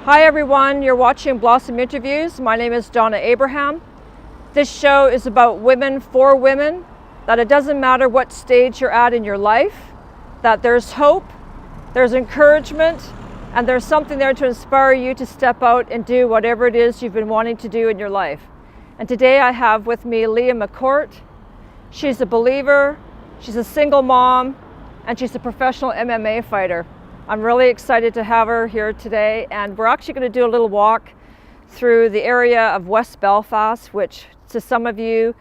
Hi everyone, you're watching Blossom Interviews. My name is Donna Abraham. This show is about women for women, that it doesn't matter what stage you're at in your life, that there's hope, there's encouragement, and there's something there to inspire you to step out and do whatever it is you've been wanting to do in your life. And today I have with me Leah McCourt. She's a believer, she's a single mom, and she's a professional MMA fighter. I'm really excited to have her here today, and we're actually going to do a little walk through the area of West Belfast, which to some of you,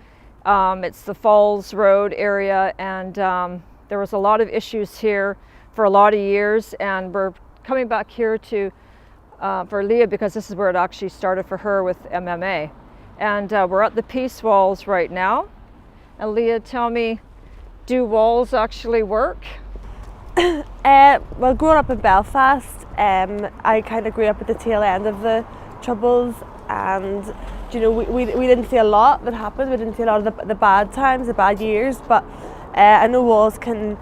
it's the Falls Road area, and there was a lot of issues here for a lot of years, and we're coming back here to for Leah because this is where it actually started for her with MMA. And we're at the Peace Walls right now. And Leah, tell me, do walls actually work? Well, growing up in Belfast, I kind of grew up at the tail end of the Troubles, and you know, we didn't see a lot that happened. We didn't see a lot of the bad times, the bad years, but I know walls can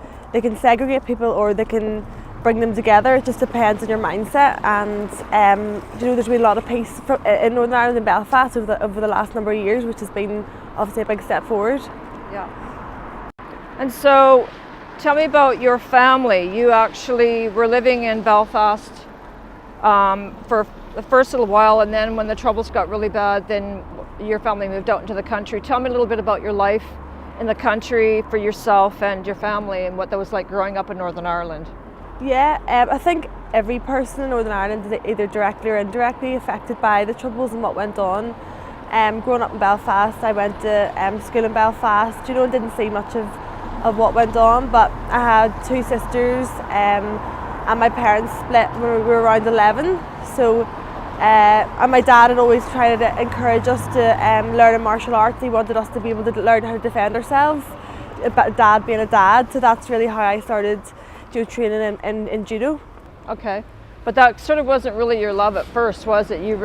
segregate people or they can bring them together. It just depends on your mindset, and you know, there's been a lot of peace in Northern Ireland and Belfast over the last number of years, which has been obviously a big step forward. Yeah. And so, tell me about your family. You actually were living in Belfast for the first little while, and then when the Troubles got really bad, then your family moved out into the country. Tell me a little bit about your life in the country for yourself and your family, and what that was like growing up in Northern Ireland. Yeah, I think every person in Northern Ireland is either directly or indirectly affected by the Troubles and what went on. Growing up in Belfast, I went to school in Belfast, you know, and didn't see much of what went on, but I had two sisters, and my parents split when we were around 11, so and my dad had always tried to encourage us to learn a martial arts. He wanted us to be able to learn how to defend ourselves, but dad being a dad, so that's really how I started training in judo. Okay, but that sort of wasn't really your love at first, was it? You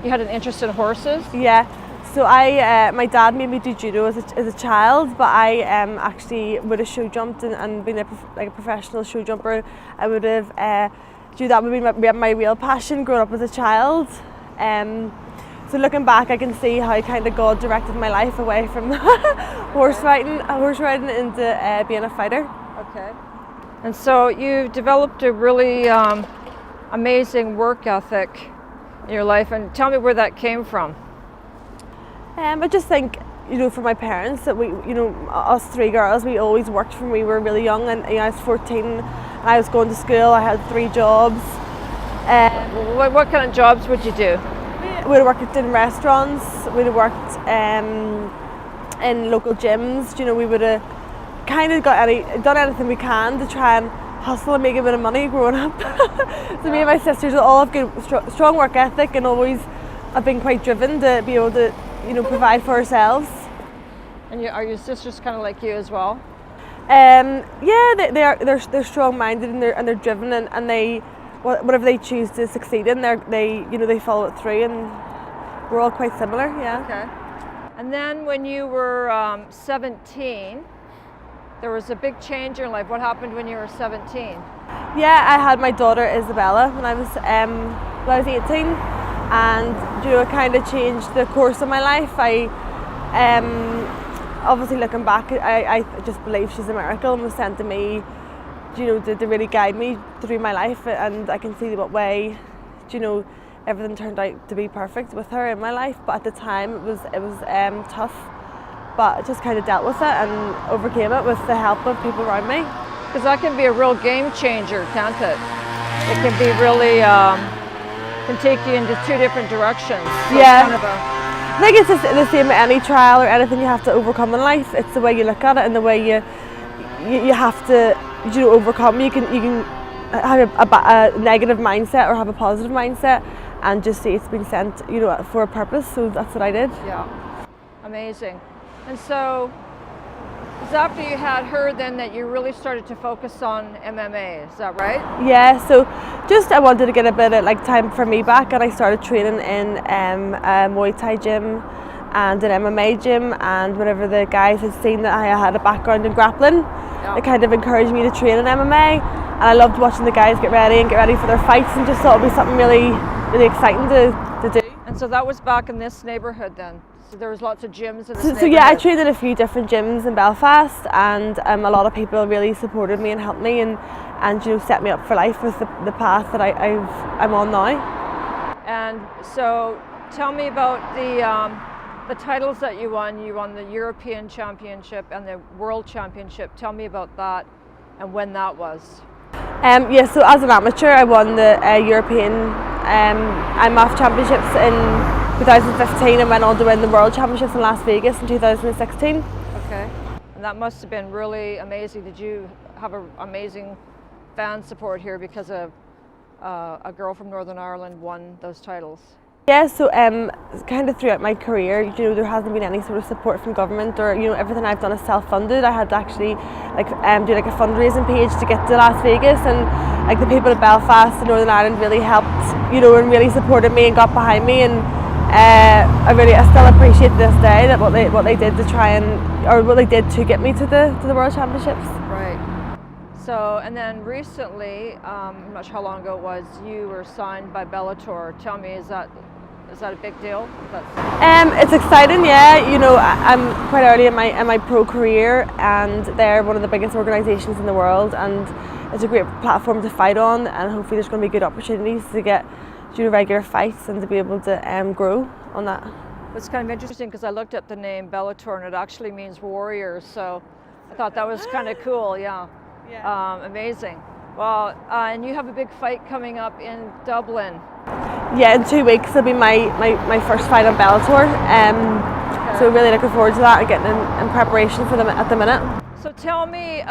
had an interest in horses? Yeah. So my dad made me do judo as a child, but I actually would have show jumped and been a professional show jumper. I would have that would be my real passion growing up as a child. So looking back, I can see how kind of God directed my life away from horse riding into being a fighter. Okay. And so you've developed a really amazing work ethic in your life, and tell me where that came from. I just think, you know, for my parents, that we, you know, us three girls, we always worked from we were really young, and you know, I was 14 and I was going to school. I had 3 jobs. What kind of jobs would you do? We would have worked in restaurants, we'd have worked in local gyms, you know, we would have kind of done anything we can to try and hustle and make a bit of money growing up. So me and my sisters all have good, strong work ethic, and always have been quite driven to be able to, you know, provide for ourselves. And are your sisters kind of like you as well? Yeah, they're strong-minded, and they're driven, and they whatever they choose to succeed in, they follow it through, and we're all quite similar. Yeah. Okay. And then when you were 17, there was a big change in your life. What happened when you were 17? Yeah, I had my daughter Isabella when I was 18, and you know, it kind of changed the course of my life. I obviously looking back, I just believe she's a miracle and was sent to me, you know, to really guide me through my life, and I can see what way, you know, everything turned out to be perfect with her in my life. But at the time, it was tough. But I just kind of dealt with it and overcame it with the help of people around me. Because that can be a real game changer, can't it? It can be really, can take you into 2 different directions. So yeah. I think it's the same with any trial or anything you have to overcome in life. It's the way you look at it and the way you have to, you know, overcome. You can have a negative mindset or have a positive mindset, and just see it's been sent, you know, for a purpose. So that's what I did. Yeah, amazing. And so, it was after you had her then that you really started to focus on MMA, is that right? Yeah, so just I wanted to get a bit of time for me back, and I started training in a Muay Thai gym and an MMA gym, and whenever the guys had seen that I had a background in grappling, it kind of encouraged me to train in MMA, and I loved watching the guys get ready for their fights, and just thought it would be something really, really exciting to do. And so that was back in this neighbourhood then? So there was lots of gyms in this So yeah, I trained in a few different gyms in Belfast, and a lot of people really supported me and helped me, and set me up for life with the path that I'm on now. And so tell me about the titles that you won. You won the European Championship and the World Championship. Tell me about that and when that was. Yeah, so as an amateur, I won the European IMAF Championships in 2015 and went on to win the World Championships in Las Vegas in 2016. Okay, and that must have been really amazing. Did you have an amazing fan support here because of a girl from Northern Ireland won those titles? Yeah, so kind of throughout my career, there hasn't been any sort of support from government, or everything I've done is self-funded. I had to actually do a fundraising page to get to Las Vegas, and the people of Belfast and Northern Ireland really helped, and really supported me and got behind me, and I still appreciate this day that what they did to try or what they did to get me to the World Championships. Right. So, and then recently, I'm not sure how long ago it was, you were signed by Bellator. Tell me, is that a big deal? It's exciting, yeah. I'm quite early in my pro career, and they're one of the biggest organisations in the world, and it's a great platform to fight on, and hopefully there's going to be good opportunities to get regular fights and to be able to grow on that. It's kind of interesting because I looked at the name Bellator and it actually means warriors, so I thought that was kind of cool, yeah. Amazing. Well, and you have a big fight coming up in Dublin. Yeah, in 2 weeks it'll be my first fight on Bellator. Okay. So really looking forward to that and getting in preparation for them at the minute. So tell me,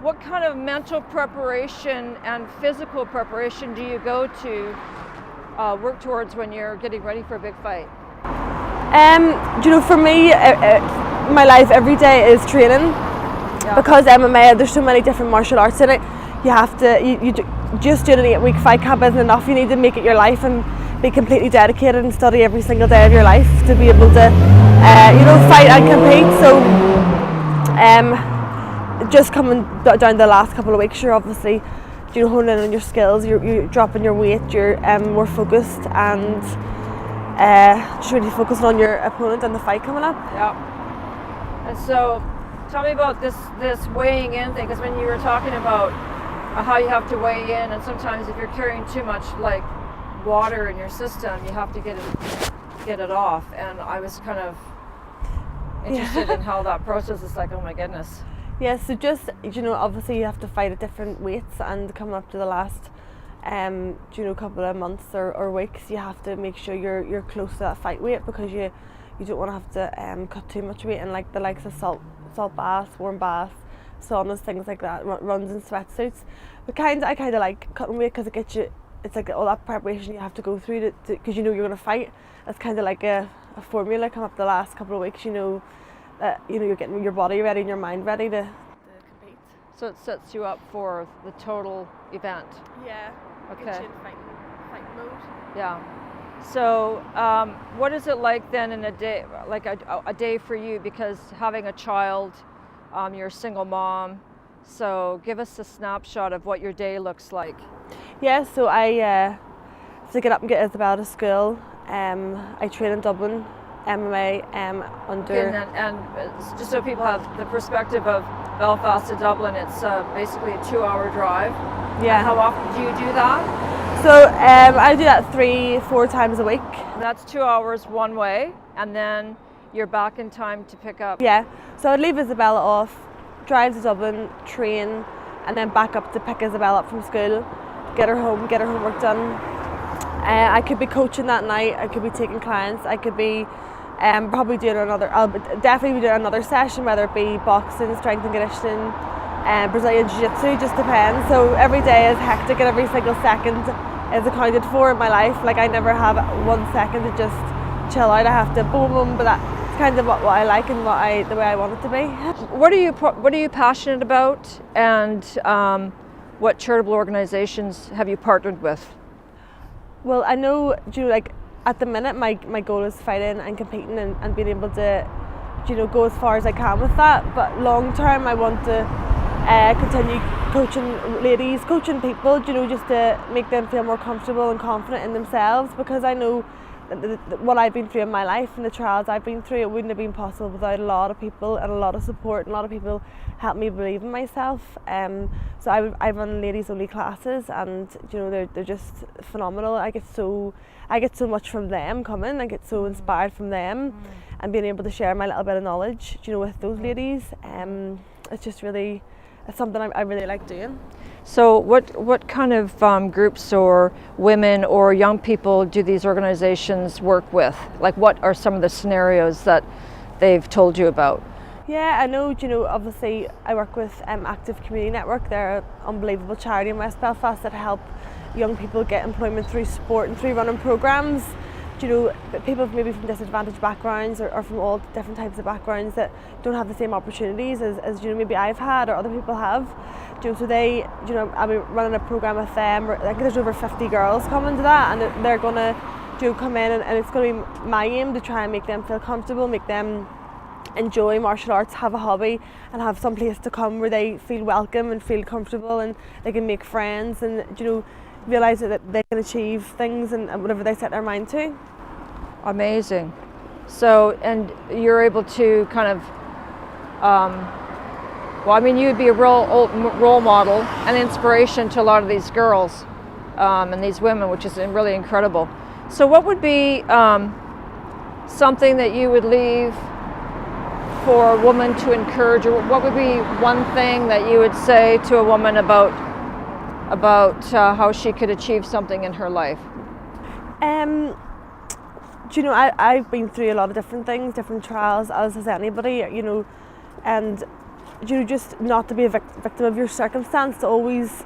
what kind of mental preparation and physical preparation do you go to work towards when you're getting ready for a big fight? For me, my life every day is training. Yeah. Because MMA, there's so many different martial arts in it. You have to, you just doing an 8-week fight camp isn't enough. You need to make it your life and be completely dedicated and study every single day of your life to be able to, fight and compete. So, just coming down the last couple of weeks, you're obviously, honing in on your skills. You're dropping your weight. You're more focused and just really focusing on your opponent and the fight coming up. Yeah. And so, tell me about this weighing in thing, because when you were talking about how you have to weigh in, and sometimes if you're carrying too much water in your system, you have to get it off. And I was kind of interested in how that process is like. Oh my goodness. Yeah, so just obviously you have to fight at different weights, and coming up to the last couple of months or weeks, you have to make sure you're close to that fight weight, because you don't want to have to cut too much weight, and the likes of salt baths, warm baths, saunas, things like that, runs in sweatsuits. But I kind of like cutting weight because it gets you. It's like all that preparation you have to go through because you're going to fight. It's kind of like a formula. Come up the last couple of weeks, that you're getting your body ready and your mind ready to compete. So it sets you up for the total event. Yeah. Okay. Gets you in fight mode. Yeah. So what is it like then in a day, like a day for you? Because having a child, you're a single mom. So give us a snapshot of what your day looks like. Yeah, so I have to get up and get Isabella to school. I train in Dublin, MMA under... And just so people have the perspective of Belfast to Dublin, it's basically a 2-hour drive. Yeah. And how often do you do that? So I do that 3-4 times a week. That's 2 hours one way, and then you're back in time to pick up. Yeah, so I'd leave Isabella off, drive to Dublin, train, and then back up to pick Isabella up from school, get her home, get her homework done. I could be coaching that night, I could be taking clients, I could be probably doing I'll definitely be doing another session, whether it be boxing, strength and conditioning, Brazilian Jiu-Jitsu, just depends. So every day is hectic and every single second is accounted for in my life. I never have 1 second to just chill out. I have to boom boom, but that's kind of what I like and the way I want it to be. What are you passionate about, and what charitable organizations have you partnered with? Well, I know, at the minute my goal is fighting and competing and being able to go as far as I can with that, but long term I want to continue coaching ladies, coaching people, you know, just to make them feel more comfortable and confident in themselves, because I know what I've been through in my life and the trials I've been through, it wouldn't have been possible without a lot of people and a lot of support, and a lot of people helped me believe in myself. So I run ladies only classes, and you know, they're just phenomenal. I get so much from them coming. I get so inspired from them, and being able to share my little bit of knowledge, you know, with those ladies. It's just really, it's something I really like doing. So what kind of groups or women or young people do these organizations work with? Like, what are some of the scenarios that they've told you about? Yeah, I know, you know, obviously I work with Active Community Network. They're an unbelievable charity in West Belfast that help young people get employment through sport and through running programs. You know, people maybe from disadvantaged backgrounds or from all different types of backgrounds that don't have the same opportunities as you know, maybe I've had or other people have. You know, so they, you know, I'll be running a program with them. I think there's over 50 girls coming to that, and they're gonna, you know, come in, and it's gonna be my aim to try and make them feel comfortable, make them enjoy martial arts, have a hobby, and have some place to come where they feel welcome and feel comfortable, and they can make friends, and you know, realise that they can achieve things and whatever they set their mind to. Amazing. So, and you're able to kind of, well, I mean, you would be a role model and inspiration to a lot of these girls and these women, which is really incredible. So what would be something that you would leave for a woman to encourage, or what would be one thing that you would say to a woman about how she could achieve something in her life? You know, I've been through a lot of different things, different trials, as has anybody, you know, and you know, just not to be a victim of your circumstance, to always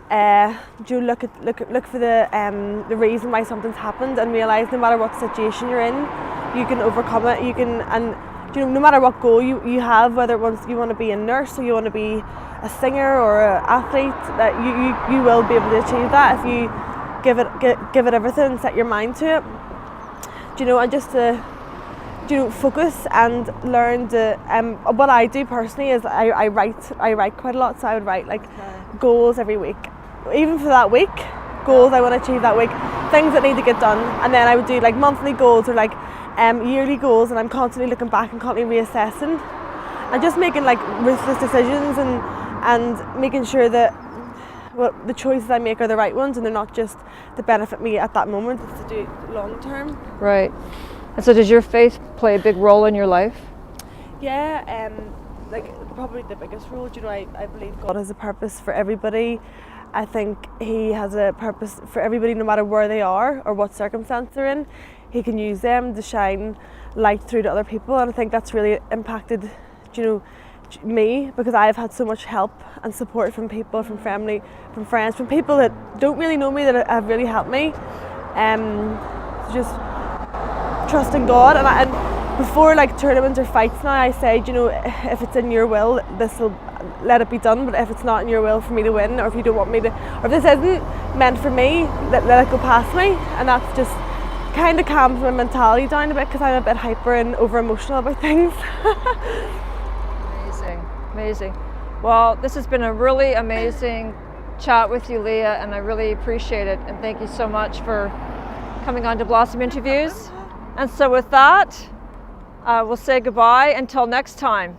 you know, look for the reason why something's happened, and realise no matter what situation you're in, you can overcome it. You can, and you know, no matter what goal you have, whether you want to be a nurse or you want to be a singer or an athlete, that you will be able to achieve that if you give it everything and set your mind to it. You know, and just to, you know, focus and learn to. What I do personally is I write quite a lot, so I would write like goals every week, even for that week, goals I want to achieve that week, things that need to get done, and then I would do like monthly goals or like yearly goals, and I'm constantly looking back and constantly reassessing, and just making like ruthless decisions and making sure that the choices I make are the right ones, and they're not just to benefit me at that moment. It's to do it long term. Right. And so does your faith play a big role in your life? Yeah, like probably the biggest role. You know, I believe God has a purpose for everybody. I think He has a purpose for everybody, no matter where they are or what circumstance they're in. He can use them to shine light through to other people, and I think that's really impacted, you know, me, because I've had so much help and support from people, from family, from friends, from people that don't really know me, that have really helped me. Just trusting God, and before like tournaments or fights now, I say, you know, if it's in your will, let it be done. But if it's not in your will for me to win, or if you don't want me to, or if this isn't meant for me, let it go past me. And that's just kind of calms my mentality down a bit, because I'm a bit hyper and over emotional about things. Amazing. Well, this has been a really amazing chat with you, Leah, and I really appreciate it. And thank you so much for coming on to Blossom Interviews. And so with that, we'll say goodbye until next time.